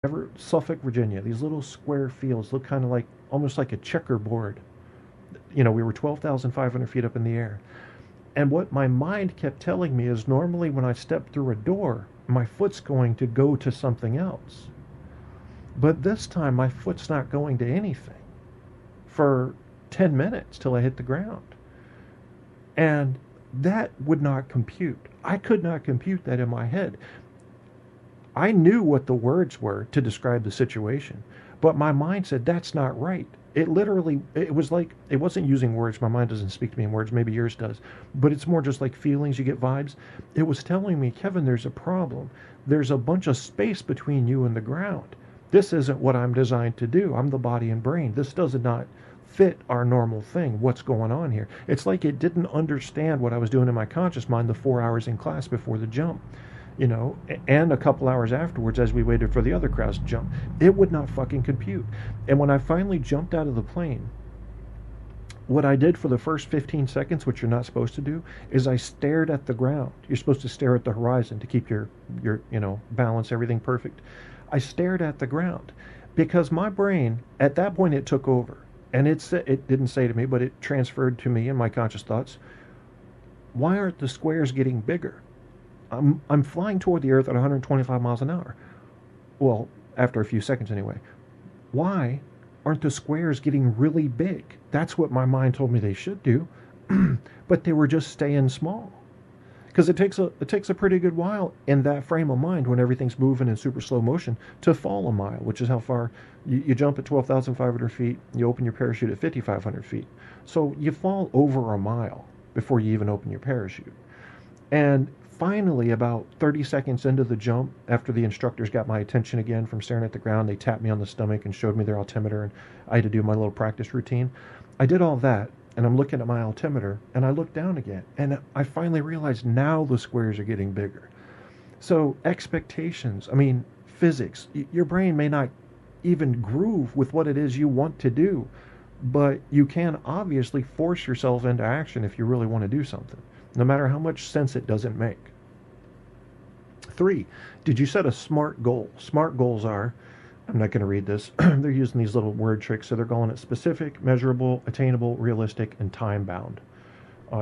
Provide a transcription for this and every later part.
Ever Suffolk, Virginia, these little square fields look kind of like almost like a checkerboard. We were 12,500 feet up in the air. And what my mind kept telling me is normally when I step through a door, my foot's going to go to something else. But this time, my foot's not going to anything for 10 minutes till I hit the ground. And that would not compute. I could not compute that in my head. I knew what the words were to describe the situation, but my mind said that's not right. It was like, it wasn't using words. My mind doesn't speak to me in words. Maybe yours does. But it's more just like feelings. You get vibes. It was telling me, Kevin, there's a problem. There's a bunch of space between you and the ground. This isn't what I'm designed to do. I'm the body and brain. This does not fit our normal thing. What's going on here? It's like it didn't understand what I was doing in my conscious mind the 4 hours in class before the jump, and a couple hours afterwards as we waited for the other crowds to jump. It would not fucking compute. And when I finally jumped out of the plane, what I did for the first 15 seconds, which you're not supposed to do, is I stared at the ground. You're supposed to stare at the horizon to keep your balance, everything perfect. I stared at the ground because my brain, at that point, it took over. And it didn't say to me, but it transferred to me in my conscious thoughts, why aren't the squares getting bigger? I'm flying toward the Earth at 125 miles an hour. Well, after a few seconds anyway. Why aren't the squares getting really big? That's what my mind told me they should do, but they were just staying small. Because it takes a pretty good while in that frame of mind when everything's moving in super slow motion to fall a mile, which is how far you jump at 12,500 feet. You open your parachute at 5,500 feet. So you fall over a mile before you even open your parachute. And finally, about 30 seconds into the jump, after the instructors got my attention again from staring at the ground, they tapped me on the stomach and showed me their altimeter, and I had to do my little practice routine. I did all that, and I'm looking at my altimeter, and I look down again, and I finally realized now the squares are getting bigger. So expectations, physics, your brain may not even groove with what it is you want to do, but you can obviously force yourself into action if you really want to do something, no matter how much sense it doesn't make. 3, did you set a SMART goal? SMART goals are, I'm not going to read this, they're using these little word tricks, so they're calling it specific, measurable, attainable, realistic, and time-bound.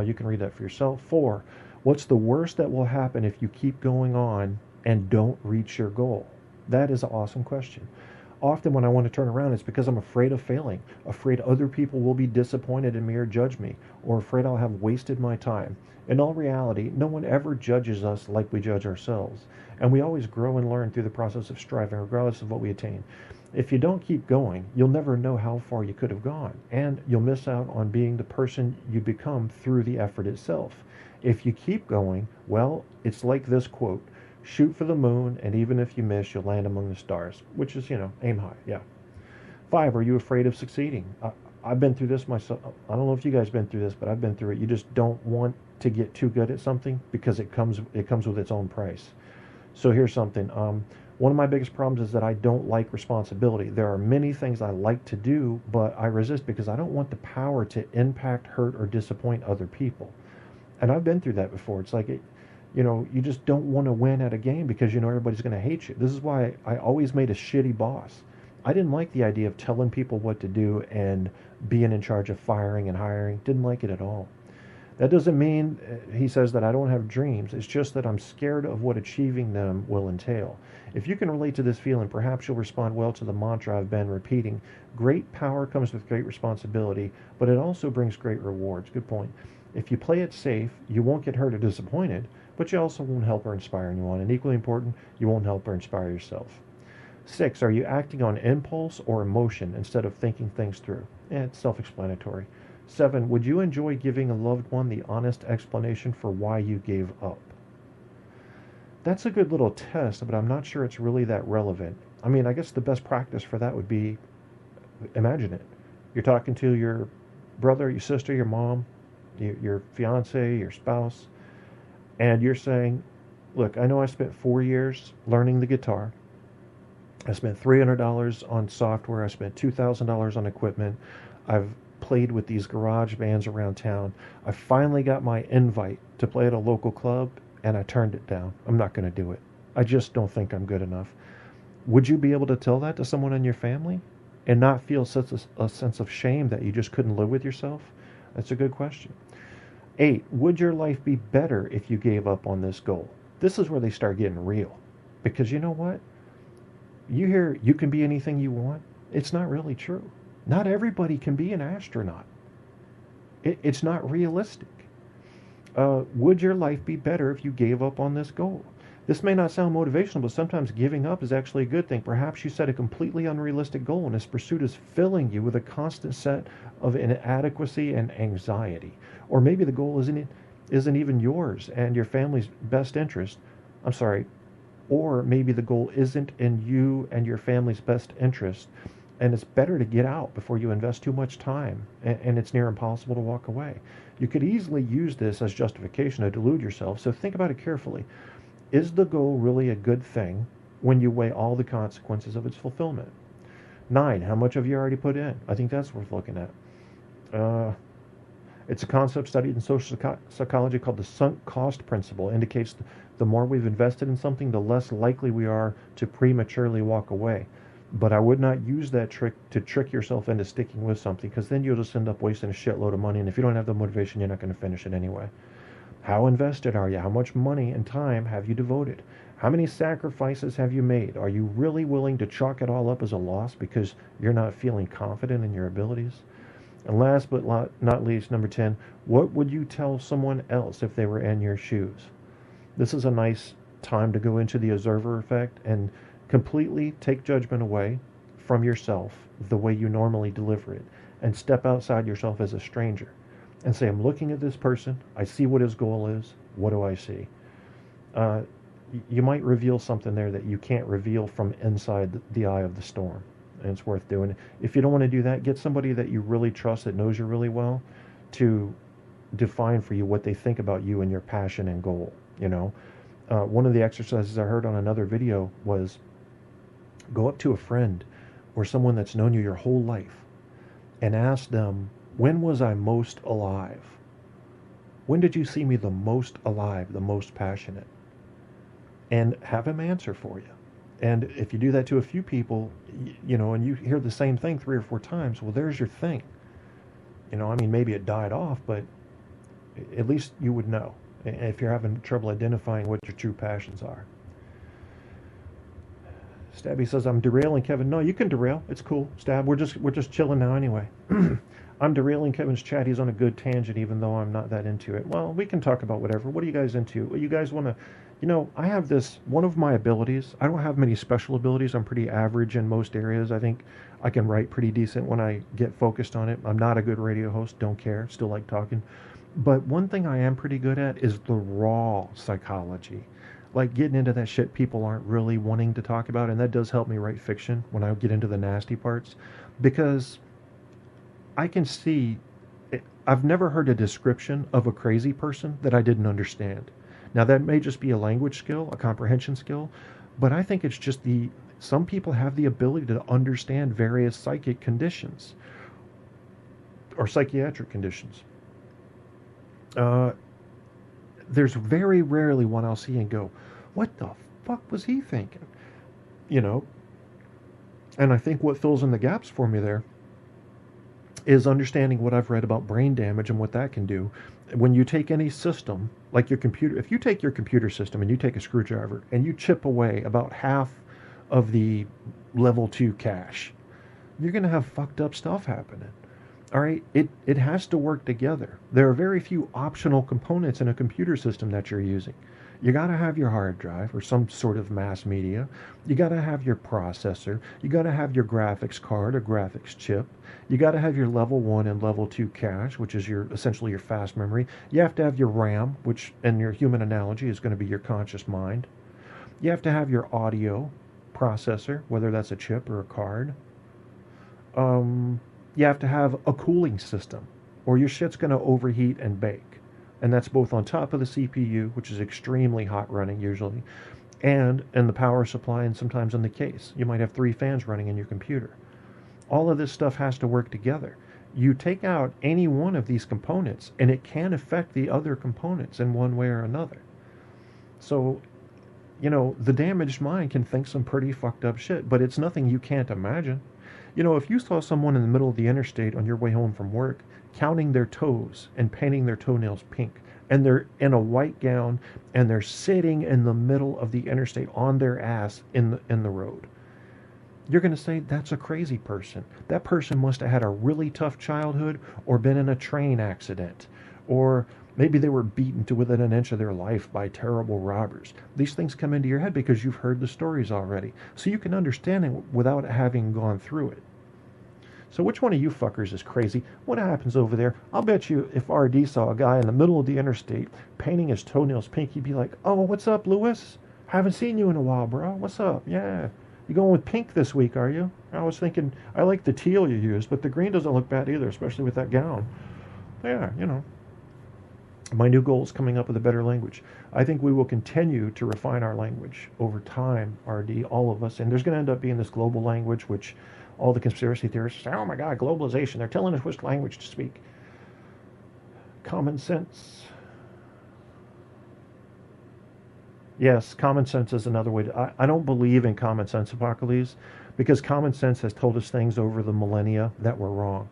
You can read that for yourself. 4, what's the worst that will happen if you keep going on and don't reach your goal? That is an awesome question. Often when I want to turn around, it's because I'm afraid of failing, afraid other people will be disappointed in me or judge me, or afraid I'll have wasted my time. In all reality, no one ever judges us like we judge ourselves, and we always grow and learn through the process of striving, regardless of what we attain. If you don't keep going, you'll never know how far you could have gone, and you'll miss out on being the person you become through the effort itself. If you keep going, well, it's like this quote, shoot for the moon, and even if you miss, you'll land among the stars, which is, aim high, yeah. 5, are you afraid of succeeding? I've been through this myself. I don't know if you guys been through this, but I've been through it. You just don't want to get too good at something because it comes with its own price. So here's something. One of my biggest problems is that I don't like responsibility. There are many things I like to do, but I resist because I don't want the power to impact, hurt, or disappoint other people. And I've been through that before. It's like, you just don't want to win at a game because everybody's going to hate you. This is why I always made a shitty boss. I didn't like the idea of telling people what to do and being in charge of firing and hiring. Didn't like it at all. That doesn't mean, he says, that I don't have dreams. It's just that I'm scared of what achieving them will entail. If you can relate to this feeling, perhaps you'll respond well to the mantra I've been repeating. Great power comes with great responsibility, but it also brings great rewards. Good point. If you play it safe, you won't get hurt or disappointed, but you also won't help or inspire anyone. And equally important, you won't help or inspire yourself. 6, are you acting on impulse or emotion instead of thinking things through? It's self-explanatory. 7, would you enjoy giving a loved one the honest explanation for why you gave up? That's a good little test, but I'm not sure it's really that relevant. I guess the best practice for that would be, imagine it. You're talking to your brother, your sister, your mom, your fiance, your spouse, and you're saying, look, I know I spent 4 years learning the guitar. I spent $300 on software. I spent $2,000 on equipment. I've played with these garage bands around town. I finally got my invite to play at a local club, and I turned it down. I'm not going to do it. I just don't think I'm good enough. Would you be able to tell that to someone in your family and not feel such a sense of shame that you just couldn't live with yourself? That's a good question. 8, would your life be better if you gave up on this goal? This is where they start getting real. Because you know what? You hear you can be anything you want. It's not really true. Not everybody can be an astronaut. It's not realistic. Would your life be better if you gave up on this goal? This may not sound motivational, but sometimes giving up is actually a good thing. Perhaps you set a completely unrealistic goal and this pursuit is filling you with a constant set of inadequacy and anxiety. Or maybe the goal isn't even yours and your family's best interest. I'm sorry. Or maybe the goal isn't in you and your family's best interest, and it's better to get out before you invest too much time, and it's near impossible to walk away. You could easily use this as justification to delude yourself, so think about it carefully. Is the goal really a good thing when you weigh all the consequences of its fulfillment? 9, how much have you already put in? I think that's worth looking at. It's a concept studied in social psychology called the sunk cost principle. It indicates the more we've invested in something, the less likely we are to prematurely walk away. But I would not use that trick to trick yourself into sticking with something, because then you'll just end up wasting a shitload of money, and if you don't have the motivation, you're not going to finish it anyway. How invested are you? How much money and time have you devoted? How many sacrifices have you made? Are you really willing to chalk it all up as a loss because you're not feeling confident in your abilities? And last but not least, number 10, what would you tell someone else if they were in your shoes? This is a nice time to go into the observer effect and completely take judgment away from yourself the way you normally deliver it, and step outside yourself as a stranger and say, I'm looking at this person, I see what his goal is, what do I see? You might reveal something there that you can't reveal from inside the eye of the storm, and it's worth doing. If you don't want to do that, get somebody that you really trust, that knows you really well, to define for you what they think about you and your passion and goal. One of the exercises I heard on another video was go up to a friend or someone that's known you your whole life and ask them, when was I most alive? When did you see me the most alive, the most passionate? And have them answer for you. And if you do that to a few people, and you hear the same thing 3 or 4 times, well, there's your thing. Maybe it died off, but at least you would know if you're having trouble identifying what your true passions are. Stabby says, I'm derailing Kevin. No, you can derail. It's cool, Stab. We're just chilling now anyway. I'm derailing Kevin's chat. He's on a good tangent, even though I'm not that into it. Well, we can talk about whatever. What are you guys into? You guys want to, I have this, one of my abilities. I don't have many special abilities. I'm pretty average in most areas. I think I can write pretty decent when I get focused on it. I'm not a good radio host. Don't care. Still like talking. But one thing I am pretty good at is the raw psychology. Like getting into that shit people aren't really wanting to talk about. And that does help me write fiction when I get into the nasty parts. Because I can see, I've never heard a description of a crazy person that I didn't understand. Now that may just be a language skill, a comprehension skill, but I think it's just some people have the ability to understand various psychic conditions or psychiatric conditions. There's very rarely one I'll see and go, what the fuck was he thinking? And I think what fills in the gaps for me there is understanding what I've read about brain damage and what that can do. When you take any system, like your computer, if you take your computer system and you take a screwdriver and you chip away about half of the level 2 cache, you're going to have fucked up stuff happening. All right, it has to work together. There are very few optional components in a computer system that you're using. You got to have your hard drive or some sort of mass media. You got to have your processor. You got to have your graphics card or graphics chip. You got to have your level 1 and level 2 cache, which is essentially your fast memory. You have to have your RAM, which in your human analogy is going to be your conscious mind. You have to have your audio processor, whether that's a chip or a card. You have to have a cooling system, or your shit's going to overheat and bake. And that's both on top of the CPU, which is extremely hot running usually, and in the power supply and sometimes in the case. You might have 3 fans running in your computer. All of this stuff has to work together. You take out any one of these components, and it can affect the other components in one way or another. So the damaged mind can think some pretty fucked up shit, but it's nothing you can't imagine. If you saw someone in the middle of the interstate on your way home from work counting their toes and painting their toenails pink, and they're in a white gown and they're sitting in the middle of the interstate on their ass in the road, you're going to say that's a crazy person. That person must have had a really tough childhood or been in a train accident, or maybe they were beaten to within an inch of their life by terrible robbers. These things come into your head because you've heard the stories already. So you can understand it without having gone through it. So which one of you fuckers is crazy? What happens over there? I'll bet you if RD saw a guy in the middle of the interstate painting his toenails pink, he'd be like, "Oh, what's up, Lewis? Haven't seen you in a while, bro. What's up? Yeah. You going with pink this week, are you? I was thinking, I like the teal you used, but the green doesn't look bad either, especially with that gown." Yeah, My new goal is coming up with a better language. I think we will continue to refine our language over time, RD, all of us. And there's going to end up being this global language, which all the conspiracy theorists say, "Oh my God, globalization. They're telling us which language to speak." Common sense. Yes, common sense is another way to... I don't believe in common sense, Apocalypse, because common sense has told us things over the millennia that were wrong.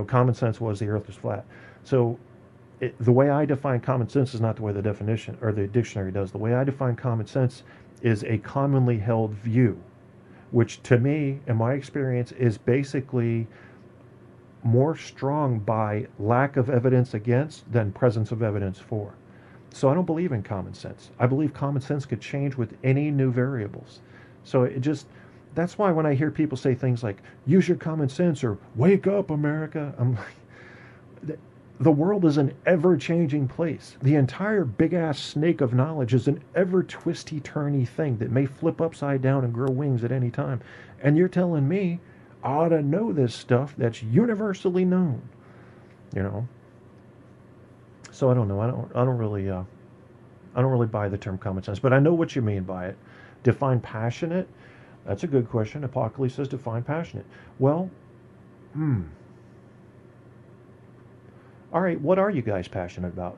Common sense was the earth was flat. So the way I define common sense is not the way the definition or the dictionary does. The way I define common sense is a commonly held view, which to me, in my experience, is basically more strong by lack of evidence against than presence of evidence for. So I don't believe in common sense. I believe common sense could change with any new variables. So that's why when I hear people say things like, "Use your common sense," or "Wake up, America," I'm like, the world is an ever-changing place. The entire big-ass snake of knowledge is an ever-twisty-turny thing that may flip upside down and grow wings at any time. And you're telling me I ought to know this stuff that's universally known, So I don't know. I don't really buy the term common sense, but I know what you mean by it. Define passionate. That's a good question. Apocalypse says define passionate. Well, all right, what are you guys passionate about?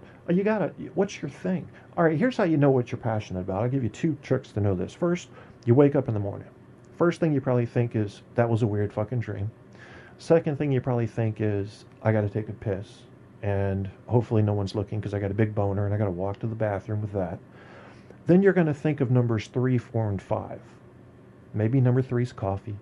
What's your thing? All right, here's how you know what you're passionate about. I'll give you 2 tricks to know this. First, you wake up in the morning. First thing you probably think is, that was a weird fucking dream. Second thing you probably think is, I got to take a piss. And hopefully no one's looking because I got a big boner and I got to walk to the bathroom with that. Then you're going to think of numbers 3, 4, and 5. Maybe number 3 is coffee.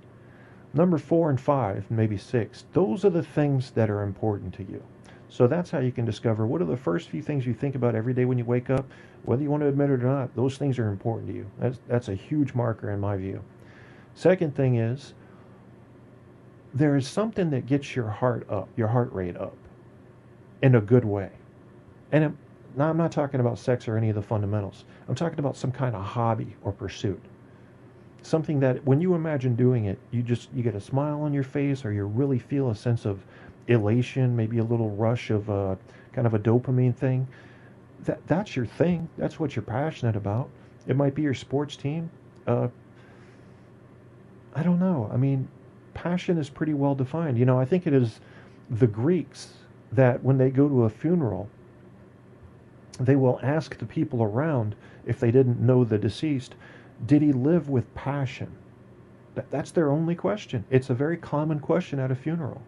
Number 4 and 5, maybe 6. Those are the things that are important to you. So that's how you can discover what are the first few things you think about every day when you wake up. Whether you want to admit it or not, those things are important to you. That's a huge marker in my view. Second thing is, there is something that gets your heart up, your heart rate up, in a good way. And now I'm not talking about sex or any of the fundamentals. I'm talking about some kind of hobby or pursuit. Something that when you imagine doing it, you get a smile on your face, or you really feel a sense of elation, maybe a little rush of kind of a dopamine thing. That's your thing. That's what you're passionate about. It might be your sports team. I don't know. I mean, passion is pretty well defined. I think it is the Greeks that when they go to a funeral, they will ask the people around, if they didn't know the deceased, did he live with passion? That's their only question. It's a very common question at a funeral.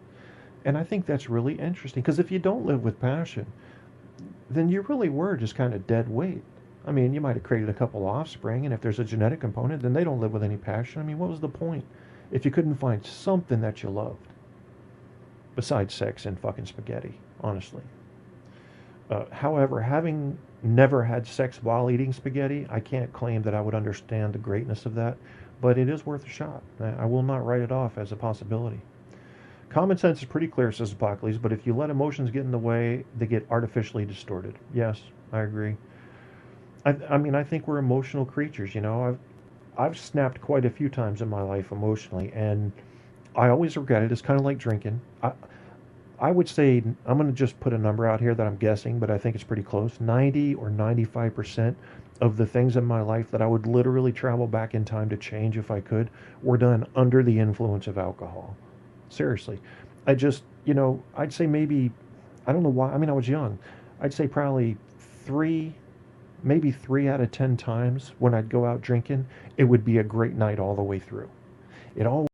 And I think that's really interesting, because if you don't live with passion, then you really were just kind of dead weight. I mean, you might have created a couple offspring, and if there's a genetic component, then they don't live with any passion. I mean, what was the point if you couldn't find something that you loved besides sex and fucking spaghetti, honestly? However, having never had sex while eating spaghetti, I can't claim that I would understand the greatness of that, but it is worth a shot. I will not write it off as a possibility. Common sense is pretty clear, says Apocalypse, but if you let emotions get in the way, they get artificially distorted. Yes, I agree. I mean, I think we're emotional creatures, I've snapped quite a few times in my life emotionally, and I always regret it. It's kind of like drinking. I would say, I'm going to just put a number out here that I'm guessing, but I think it's pretty close. 90 or 95% of the things in my life that I would literally travel back in time to change if I could were done under the influence of alcohol. Seriously. I'd say maybe, I don't know why, I mean, I was young. I'd say probably 3 maybe 3 out of 10 times when I'd go out drinking, it would be a great night all the way through. It all